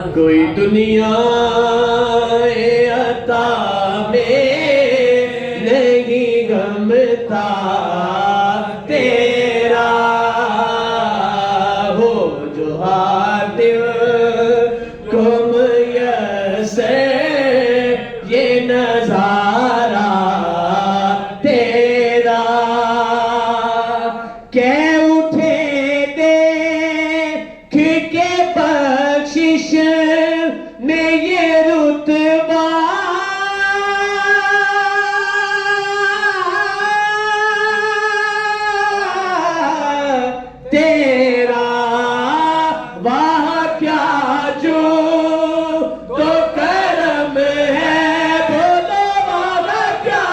कोई दुनिया अता में नहीं गमता तेरा हो जो हादिल को मुयस्सर ये नजारा तेरा कह उठे देख के बख्शिश में ये रुतबा तेरा वाह क्या जो तो करम है बोलो वाह क्या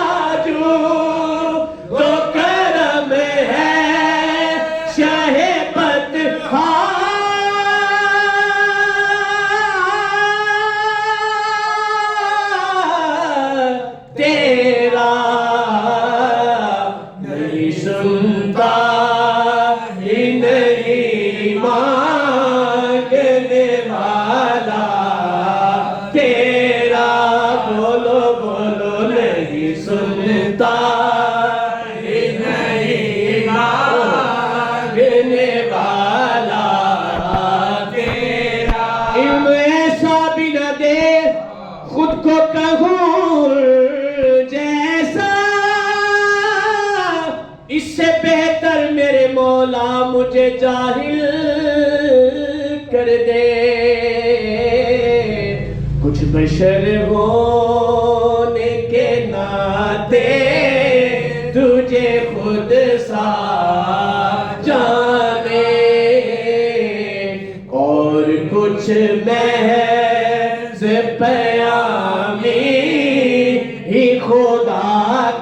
जो तो करम है शाहे बदखा तेरा नहीं सुनता ही नहीं मांगने वाला तेरा बोलो बोलो नहीं सुनता ही नहीं मांगने वाला तेरा इल्म ऐसा भी न दे खुद को कहूँ जैसा इससे बेहतर मेरे मौला मुझे जाहिल कर दे कुछ बशर होने के नाते तुझे खुद सा जाने और कुछ महज प्यामी ही खुदा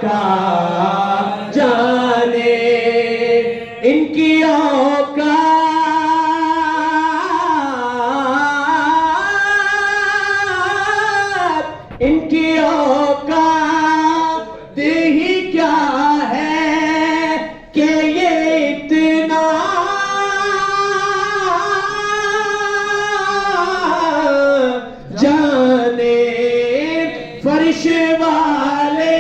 का जाने इनकी औकात इनकी औकात ही क्या है कि ये इतना जाने फर्श वाले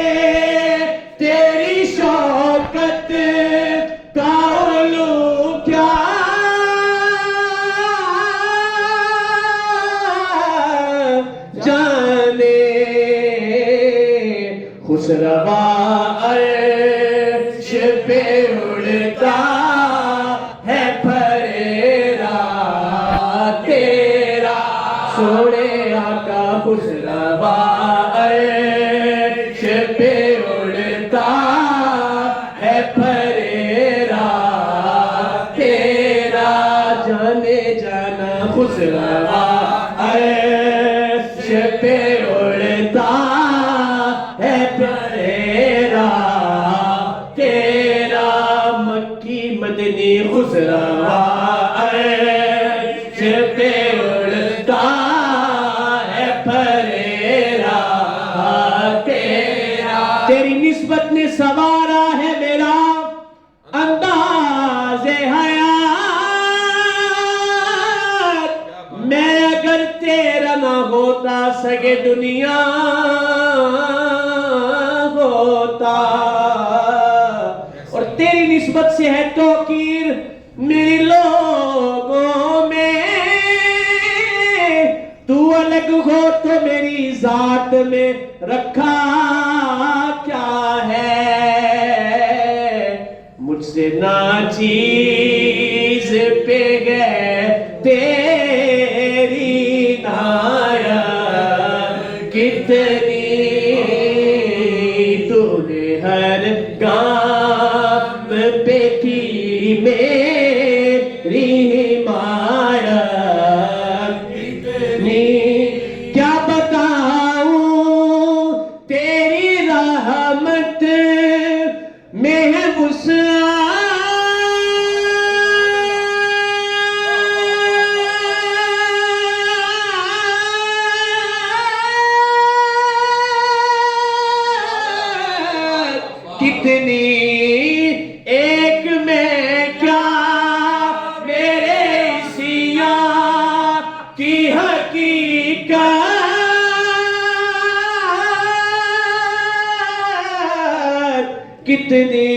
तेरी शौकत का उल्लू क्या जाने खुशरवा अर्श पे उड़ता है फरेरा तेरा सोने आका खुशरवा अर्श पे उड़ता है फरेरा तेरा जाने जाना खुशरवा अर्श पे उड़ता है फरेरा तेरा मक्की मदनी खुशरवा अर्श पे उड़ता है फरेरा तेरा तेरी निस्बत ने सवारा है मेरा अंदाज़े हयात मैं अगर तेरा ना होता सगे दुनिया होता और तेरी निस्बत से है तौकीर मेरे लोगों में तू अलग हो तो मेरी जात में रखा क्या है मुझसे ना चीज पे गए तेरी नाया कितनी तूने हर गाम पे की मेरी माया कितनी क्या बताऊं तेरी रहमत में है कितनी एक में क्या मेरे सिया की हकी हकीकत कितनी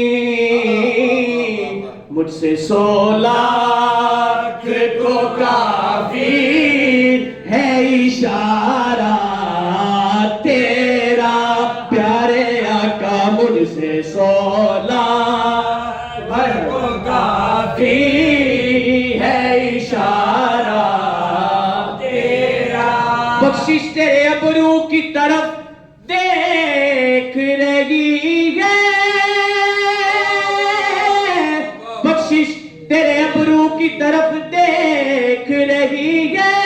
मुझसे 100 लाख को काफी है इशारा तेरा प्यारे आका मुझसे 100 लाख को काफी है इशारा तेरा बख्शिश तेरे अबरू की तरफ देख रही है बख्शिश तेरे अबरू की तरफ देख रही है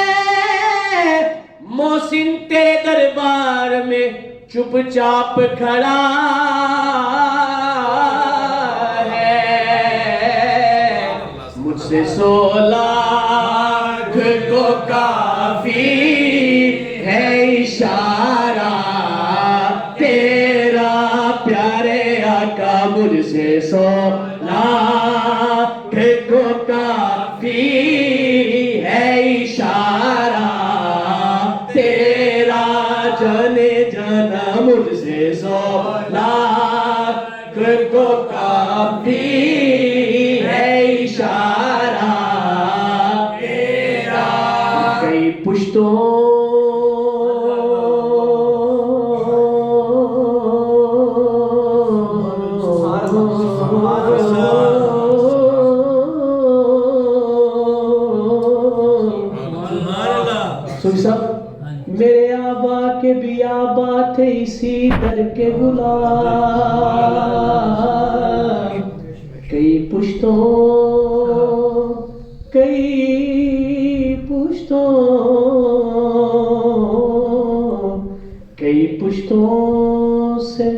मोहसिन तेरे दरबार में चुपचाप खड़ा है मुझसे 100 लाख को काफी है इशारा तेरा प्यारे आका मुझसे 100 लाख को काफी है इशारा तेरा जाने जाना मुझसे 100 लाख को काफी है इशारा तेरा कई पुश्तों मेरे आबा के भी आबा थे इसी दर के गुलाम कई पुश्तों से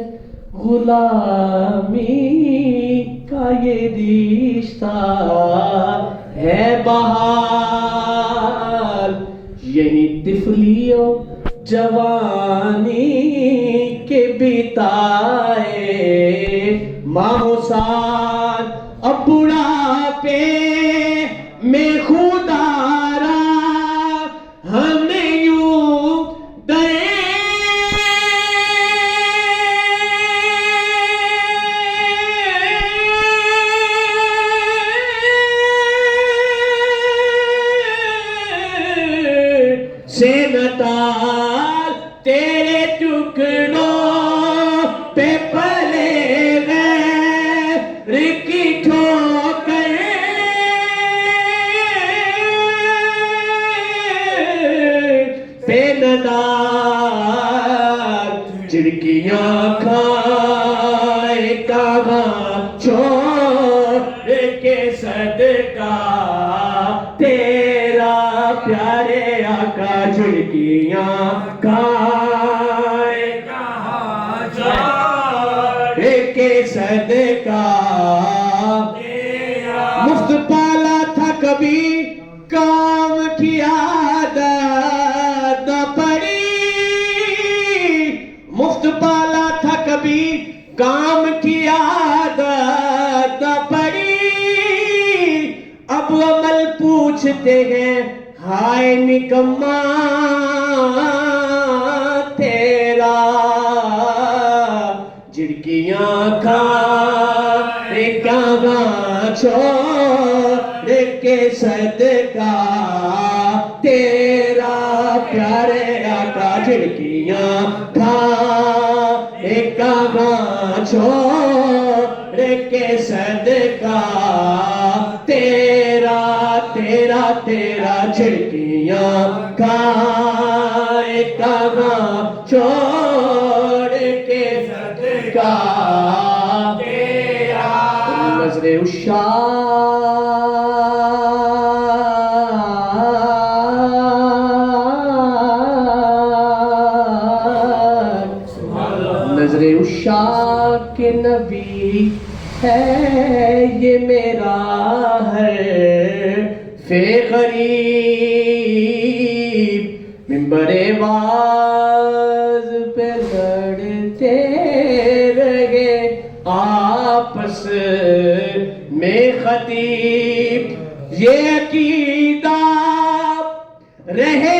गुलामी का ये रिश्ता है बहाल यही तिफलियों जवानी के बिताए माहो साल अब बुढ़ापे में खुदारा हमें यूं से नताल तेरे टुकड़ों पे पले गए की ठोकर पे नदाल चिड़कियां खाए कहाँ छोड़ के सदका तेरा प्यारे आका झुड़कियां खाए कहाँ छोड़ के सदका मुफ्त पाला था कभी काम की आदत न पड़ी मुफ्त पाला था कभी काम की आदत न पड़ी अब अमल पूछते हैं हाय निकम्मा तेरा झिड़कियां खाए कहाँ छोड़ के सदका तेरा प्यारे आका झिड़कियां खाए कहाँ छोड़ के सदका तेरा तेरा तेरा झिड़कियां खाए कहाँ छोड़ के सदका तेरा नजरे उषा नजरे उषा के नबी है ये मेरा है फे गरीब मिंबरे वाज पे लड़ते रहे आपस में खतीब ये अकीदा रहे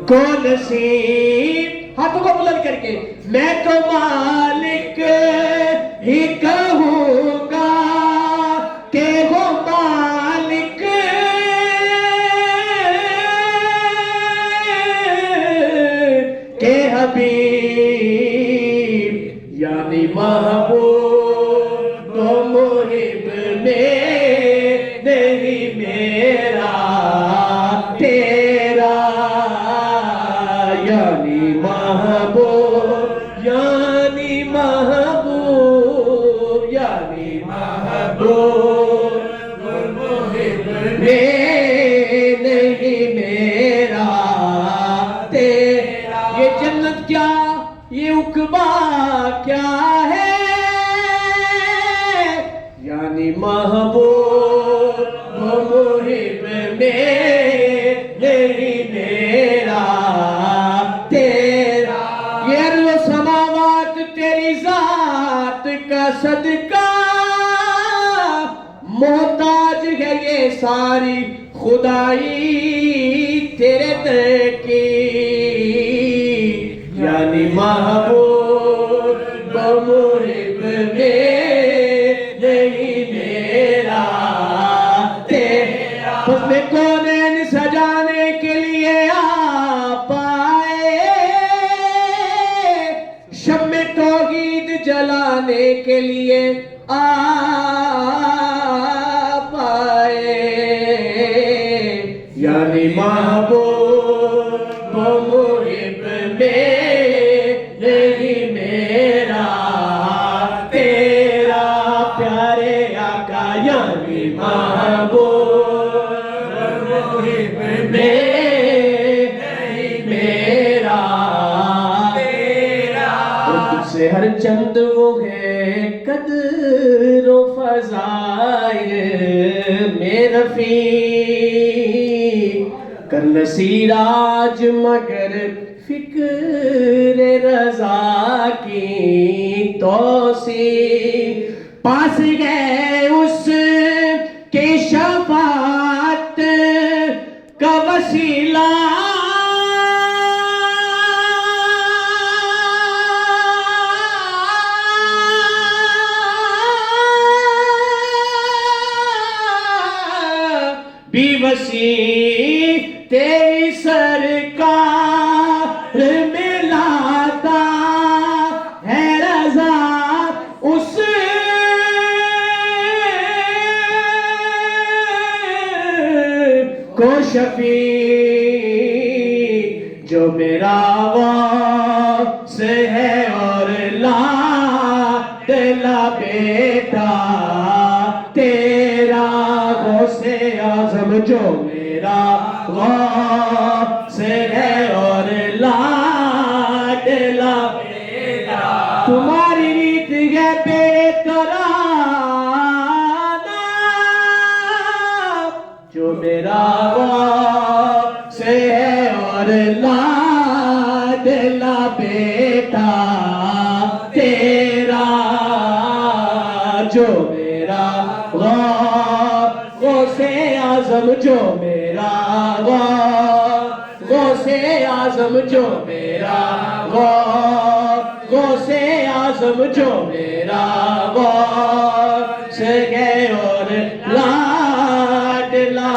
को नसीब, हाथों को बुलंद करके, मैं तो मालिक ही कहूंगा के वो मालिक के हबीब यानी महबूब तो मुहिब में नहीं मेरा तेरा यानी महबूब यानी महबूब यानी महबूब मुहिब में नहीं मेरा तेरा। ये जन्नत क्या, ये उकबा क्या है, यानी महबूब मुहिब में नहीं मेरा तेरा। ये अर्ज़ समावात तेरी जात का सदका, मोहताज है ये सारी खुदाई तेरे दर की, यानी महबूब मुहिब में नहीं मेरा तेरा। उसमें कौनैन सजाने के लिए आ पाए, शम्मे तौहीद जलाने के लिए आ पाए, यानी महबूब मुहिब में नहीं मेरा तेरा। प्यारे आका यानी महबूब मुहिब में नहीं मेरा तेरा। और तुझसे हर चंद वो है कदर फजाए मेरा फी कर नसीराज मगर फिक्र रजा की तोसी पास गए उस के शफात का वसीला भी वसी तेरी सरकार में लाता है रजा उस को शफी जो मेरा वास है और लाडला बेटा तेरा गौसे आज़म जो मेरा गौस है और लाडला बेटा। तुम्हारी रीत है बेतराना जो मेरा गौस है और लाडला बेटा तेरा जो मेरा गौसे आज़म जो मेरा गौसे आज़म जो मेरा गौसे आज़म जो मेरा गौस है और लाडला